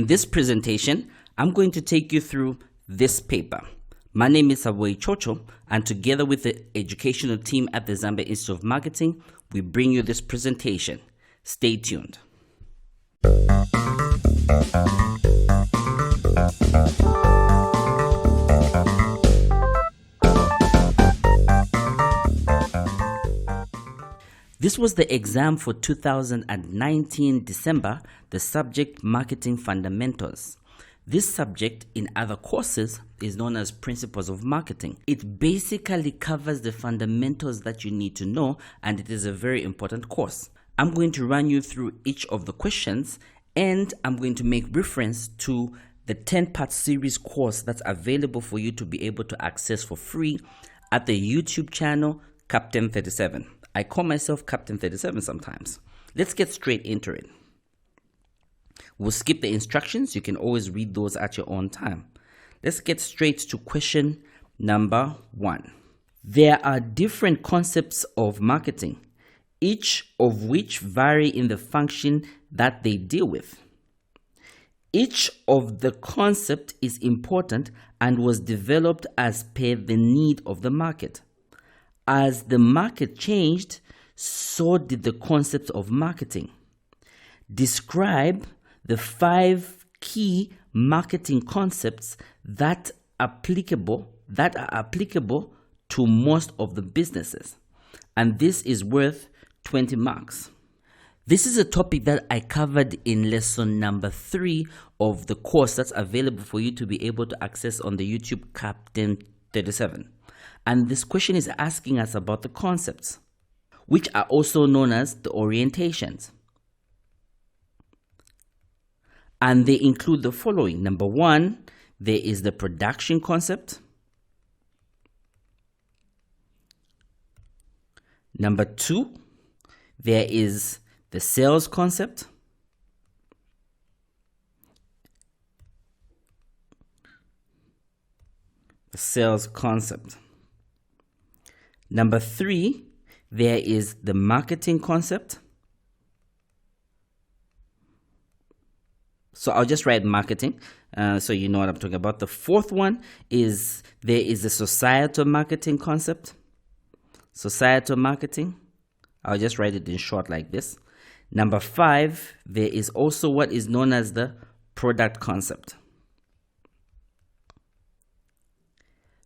this presentation, I'm going to take you through this paper. My name is Aboi Chocho, and together with the educational team at the Zambia Institute of Marketing, we bring you this presentation. Stay tuned. This was the exam for 2019 December, the subject Marketing Fundamentals. This subject in other courses is known as Principles of Marketing. It basically covers the fundamentals that you need to know, and it is a very important course. I'm going to run you through each of the questions, and I'm going to make reference to the 10-part series course that's available for you to be able to access for free at the YouTube channel Captain 37. I call myself Captain 37 sometimes. Let's get straight into it. We'll skip the instructions. You can always read those at your own time. Let's get straight to question number 1. There are different concepts of marketing, each of which vary in the function that they deal with. Each of the concept is important and was developed as per the need of the market. As the market changed, so did the concept of marketing. Describe the 5 key marketing concepts that are applicable to most of the businesses. And this is worth 20 marks. This is a topic that I covered in lesson number 3 of the course that's available for you to be able to access on the YouTube Captain 37. And this question is asking us about the concepts, which are also known as the orientations. And they include the following. Number 1, there is the production concept. Number 2, there is the sales concept. The sales concept. Number 3, there is the marketing concept. So I'll just write marketing so you know what I'm talking about. The 4th one is there is the societal marketing concept. Societal marketing. I'll just write it in short like this. Number 5, there is also what is known as the product concept.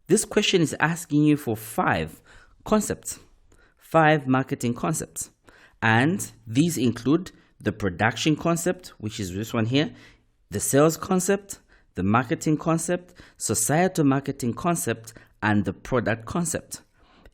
This question is asking you for 5 concepts, 5 marketing concepts, and these include the production concept, which is this one here, the sales concept, the marketing concept, societal marketing concept, and the product concept.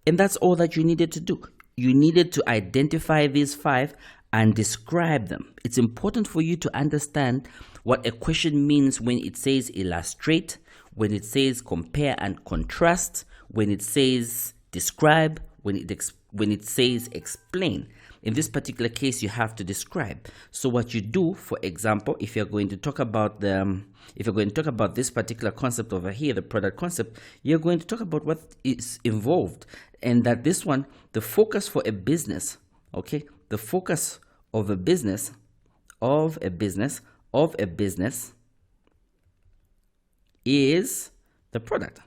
And that's all that you needed to do. You needed to identify these 5 and describe them. It's important for you to understand what a question means when it says illustrate, when it says compare and contrast, when it says describe, when it says explain. In this particular case, you have to describe. So what you do, for example, if you're going to talk about this particular concept over here, the product concept, you're going to talk about what is involved, and that this one, the focus for a business, okay, the focus of a business is the product.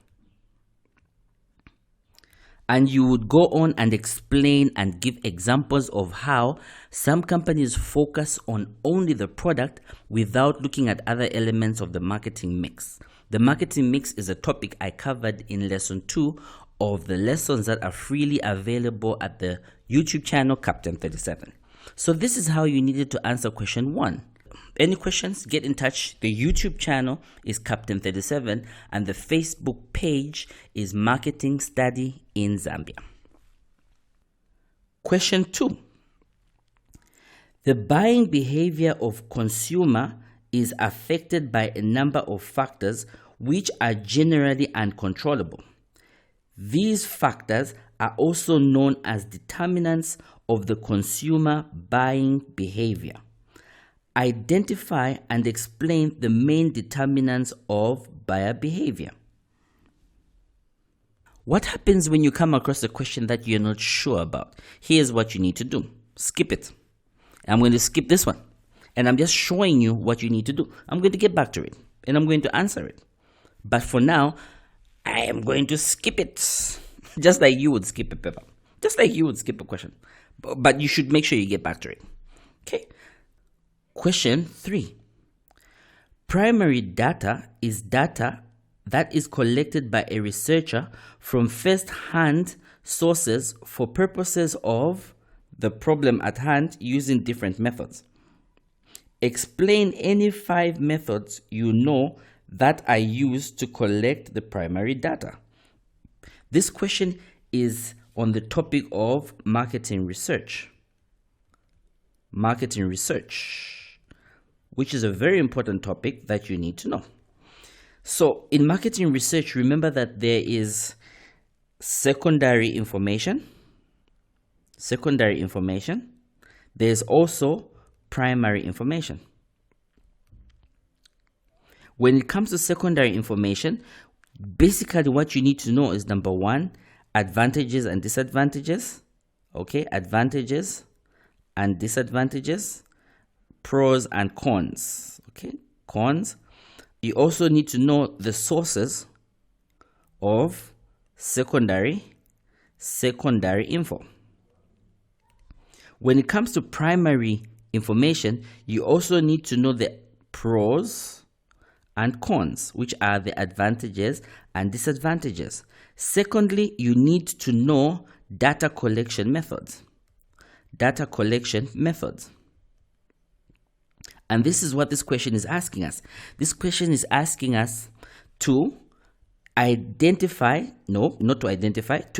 And you would go on and explain and give examples of how some companies focus on only the product without looking at other elements of the marketing mix. The marketing mix is a topic I covered in lesson 2 of the lessons that are freely available at the YouTube channel Captain 37. So this is how you needed to answer question 1. Any questions? Get in touch. The YouTube channel is Captain 37 and the Facebook page is Marketing Study in Zambia. Question 2. The buying behavior of consumer is affected by a number of factors which are generally uncontrollable. These factors are also known as determinants of the consumer buying behavior. Identify and explain the main determinants of buyer behavior. What happens when you come across a question that you're not sure about? Here's what you need to do. Skip it. I'm going to skip this one. And I'm just showing you what you need to do. I'm going to get back to it and I'm going to answer it. But for now, I am going to skip it. Just like you would skip a paper. Just like you would skip a question. But you should make sure you get back to it. Okay. Question 3. Primary data is data that is collected by a researcher from first-hand sources for purposes of the problem at hand using different methods. Explain any 5 methods you know that are used to collect the primary data. This question is on the topic of marketing research. Marketing research, which is a very important topic that you need to know. So in marketing research, remember that there is secondary information. There's also primary information. When it comes to secondary information, basically what you need to know is number 1, advantages and disadvantages. Okay, advantages and disadvantages, pros and cons. Okay, cons. You also need to know the sources of secondary info. When it comes to primary information, you also need to know the pros and cons, which are the advantages and disadvantages. Secondly, you need to know data collection methods. And this is what this question is asking us. This question is asking us to to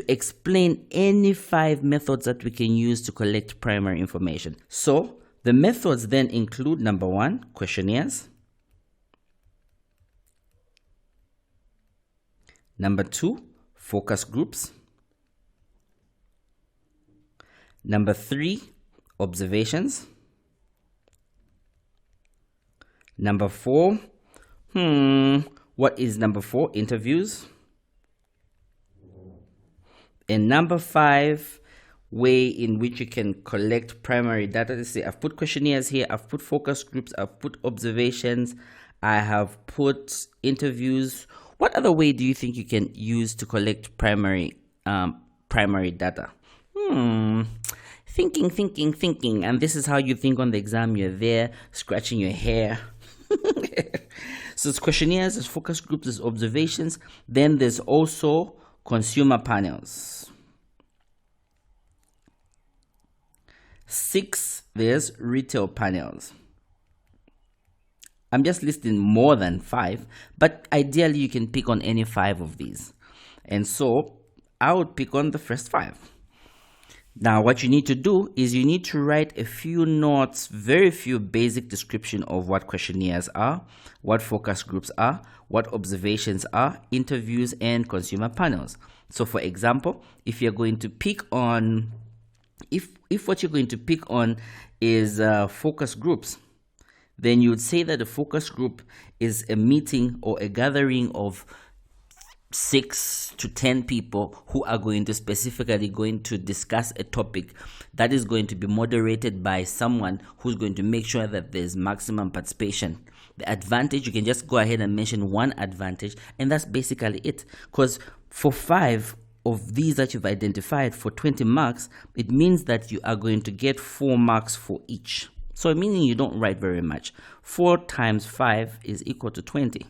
explain any 5 methods that we can use to collect primary information. So the methods then include number 1, questionnaires. Number 2, focus groups. Number 3, observations. Number 4, what is number 4? Interviews. And number 5, way in which you can collect primary data. Let's see, I've put questionnaires here, I've put focus groups, I've put observations, I have put interviews. What other way do you think you can use to collect primary data? Thinking. And this is how you think on the exam. You're there scratching your hair. So it's questionnaires, there's focus groups, there's observations. Then there's also consumer panels. 6, there's retail panels. I'm just listing more than 5, but ideally you can pick on any 5 of these. And so I would pick on the first 5. Now what you need to do is you need to write a few notes, very few basic description of what questionnaires are, what focus groups are, what observations are, interviews, and consumer panels. So for example, if you're going to pick on, if what you're going to pick on is focus groups, then you would say that a focus group is a meeting or a gathering of 6 to 10 people who are specifically going to discuss a topic that is going to be moderated by someone who's going to make sure that there's maximum participation. The advantage, you can just go ahead and mention one advantage, and that's basically it. Because for 5 of these that you've identified for 20 marks, it means that you are going to get 4 marks for each. So meaning you don't write very much. 4 times 5 is equal to 20.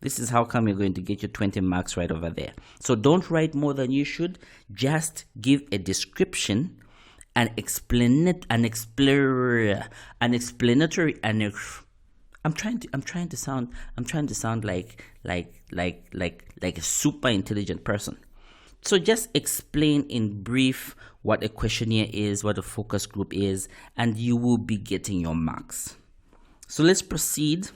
This is how come you're going to get your 20 marks right over there. So don't write more than you should. Just give a description, an explanatory, I'm trying to sound like a super intelligent person. So just explain in brief what a questionnaire is, what a focus group is, and you will be getting your marks. So let's proceed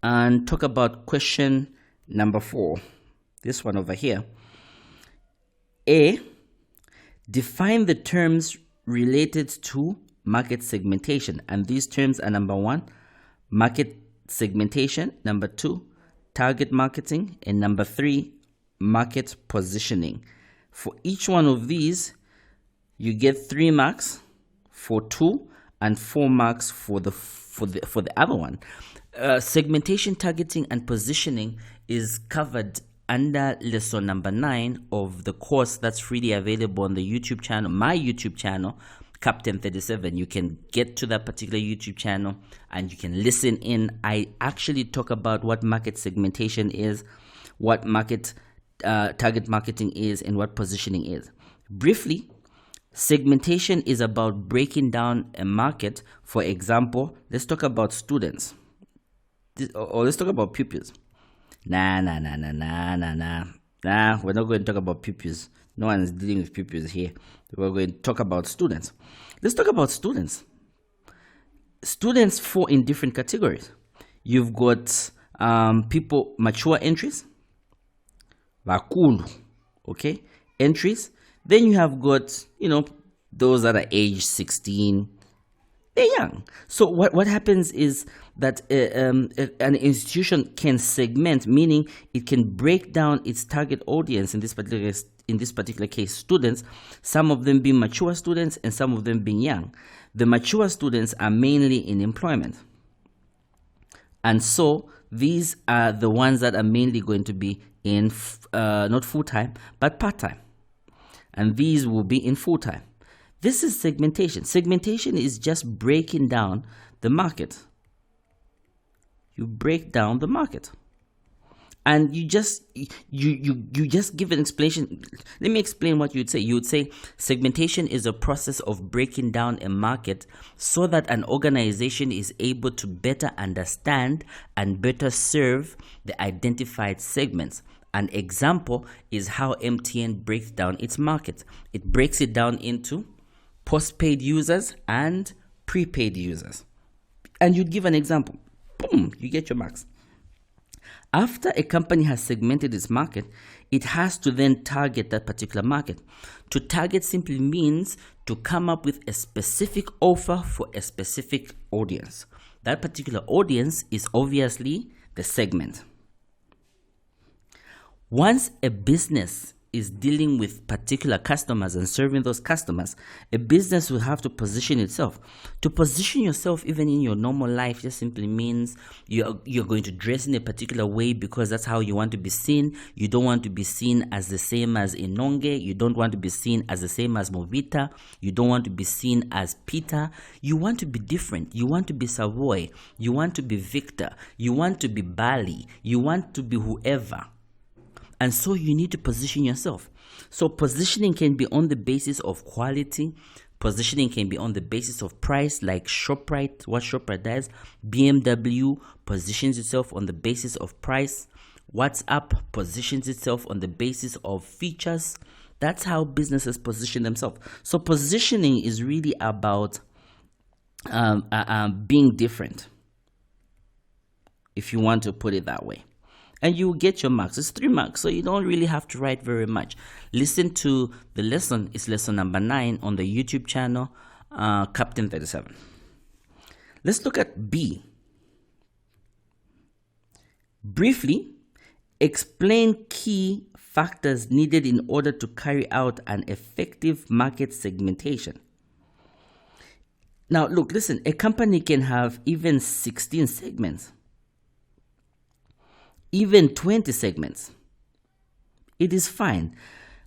and talk about question number 4. This one over here. A, define the terms related to market segmentation. And these terms are number 1, market segmentation. Number 2, target marketing. And number 3, market positioning. For each one of these, you get 3 marks. For 2, and 4 marks for the other one. Segmentation, targeting, and positioning is covered under lesson number 9 of the course that's freely available on the YouTube channel, my YouTube channel, Captain 37. You can get to that particular YouTube channel and you can listen in. I actually talk about what market segmentation is, what market target marketing is, and what positioning is. Briefly, segmentation is about breaking down a market. For example, let's talk about students, or let's talk about pupils. Nah, we're not going to talk about pupils. No one is dealing with pupils here. We're going to talk about students. Let's talk about students. Students fall in different categories. You've got people, mature entries, bakulu, okay, entries. Then you have got, those that are age 16. They're young. So what happens is that an institution can segment, meaning it can break down its target audience, in this particular case, students, some of them being mature students and some of them being young. The mature students are mainly in employment. And so these are the ones that are mainly going to be in not full-time, but part-time. And these will be in full-time. This is segmentation. Segmentation is just breaking down the market. You break down the market. And you just give an explanation. Let me explain what you'd say. You would say segmentation is a process of breaking down a market so that an organization is able to better understand and better serve the identified segments. An example is how MTN breaks down its market. It breaks it down into postpaid users and prepaid users. And you'd give an example. Boom, you get your marks. After a company has segmented its market, it has to then target that particular market. To target simply means to come up with a specific offer for a specific audience. That particular audience is obviously the segment. Once a business is dealing with particular customers and serving those customers, a business will have to position itself. To position yourself even in your normal life just simply means you're going to dress in a particular way because that's how you want to be seen. You don't want to be seen as the same as Inonge. You don't want to be seen as the same as Movita. You don't want to be seen as Peter. You want to be different. You want to be Savoy. You want to be Victor. You want to be Bali. You want to be whoever. And so you need to position yourself. So positioning can be on the basis of quality. Positioning can be on the basis of price, like ShopRite, what ShopRite does. BMW positions itself on the basis of price. WhatsApp positions itself on the basis of features. That's how businesses position themselves. So positioning is really about being different, if you want to put it that way. And you will get your marks. It's 3 marks, so you don't really have to write very much. Listen to the lesson. It's lesson number 9 on the YouTube channel, Captain 37. Let's look at B. Briefly, explain key factors needed in order to carry out an effective market segmentation. Now, look, listen, a company can have even 16 segments. Even 20 segments. It is fine.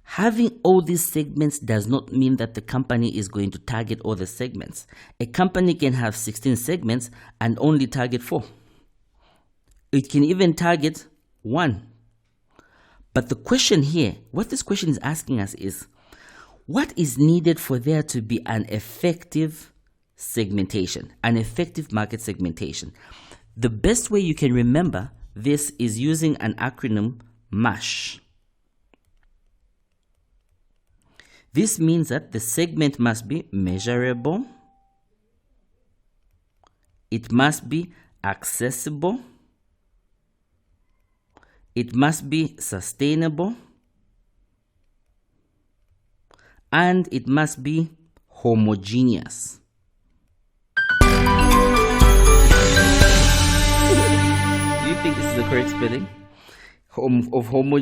Having all these segments does not mean that the company is going to target all the segments. A company can have 16 segments and only target 4. It can even target 1. But the question here, what this question is asking us is, what is needed for there to be an effective segmentation, an effective market segmentation? The best way you can remember this is using an acronym MASH. This means that the segment must be measurable, it must be accessible, it must be sustainable, and it must be homogeneous. Do you think this is the correct spelling of homogeneous?